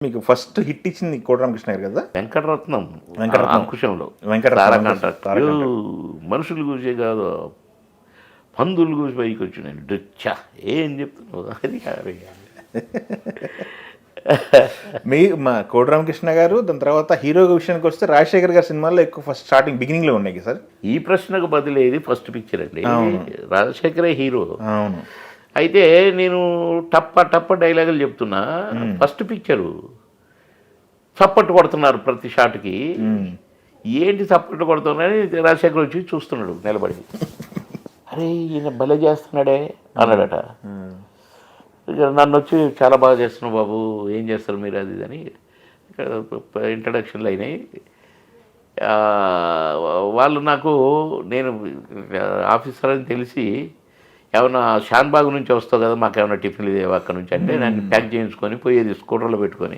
మీకు first hit ఇచ్చింది కోట రామకృష్ణ గారు కదా? వెంకటరత్నం అంకుశంలో మనుషులు గురించే కాదు, పందులు గురించి పైకి వచ్చి నేను డొచ్చా ఏం చెప్తున్నావు అది కాదు. మీ మా కోట రామకృష్ణ గారు దాని తర్వాత హీరో విషయానికి వస్తే రాజశేఖర్ గారి సినిమాల్లో ఎక్కువ ఫస్ట్ స్టార్టింగ్ బిగినింగ్లో ఉన్నాయి సార్. ఈ ప్రశ్నకు బదిలేది ఫస్ట్ పిక్చర్ అండి. రాజశేఖరే హీరో. అవును. అయితే నేను టప్ప డైలాగులు చెప్తున్నా. ఫస్ట్ పిక్చరు చప్పట్టు కొడుతున్నారు ప్రతి షాట్కి. ఏంటి చప్పట్టు కొడుతున్నారని రాజశేఖర్ వచ్చి చూస్తున్నాడు నిలబడి. అరే ఈయన భలే చేస్తున్నాడే అన్నాడట. నన్ను వచ్చి చాలా బాగా చేస్తున్నావు బాబు, ఏం చేస్తారు మీరు అది ఇది అని ఇంట్రడక్షన్లు అయినాయి. వాళ్ళు నాకు, నేను ఆఫీసర్ అని తెలిసి, ఏమన్నా షాన్బాగ్ నుంచి వస్తావు కదా, మాకు ఏమైనా టిఫిన్లు లేవు అక్కడ నుంచి అంటే, నన్ను ప్యాక్ చేయించుకొని పోయేది స్కూటర్లో పెట్టుకొని.